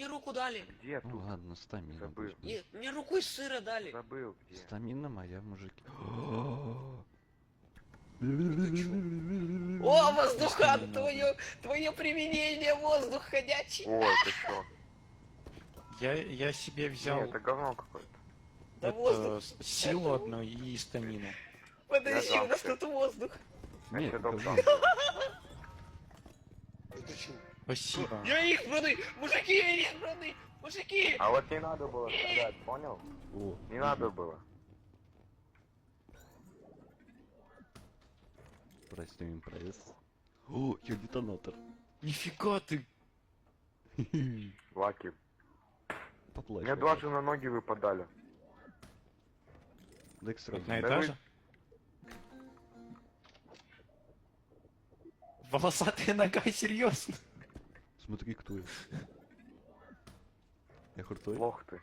Мне руку дали. Где Ну тут? ладно, стамина. Забыл. будет. Нет, мне руку из сыра дали. Забыл где. Стамина моя, мужики. О, воздухан, твое применение, воздух ходячий. О, это что? Я себе взял Не, это говно какое-то. Да это воздух. силу одну и стамину. Подожди, Я у нас замши. тут воздух. Нет, Это покажи. дом. Спасибо. Я избранный! Мужики, я избранный! Мужики! А вот не надо было сказать, понял? О, Не надо было. Простим импресс. О, я детонатор. Нифига ты! Лаки. Поплачь. Мне дважды на ноги выпадали. Декстер. На Да этаже? Волосатая нога, серьезно? Смотри, кто я. Я крутой. Лох ты.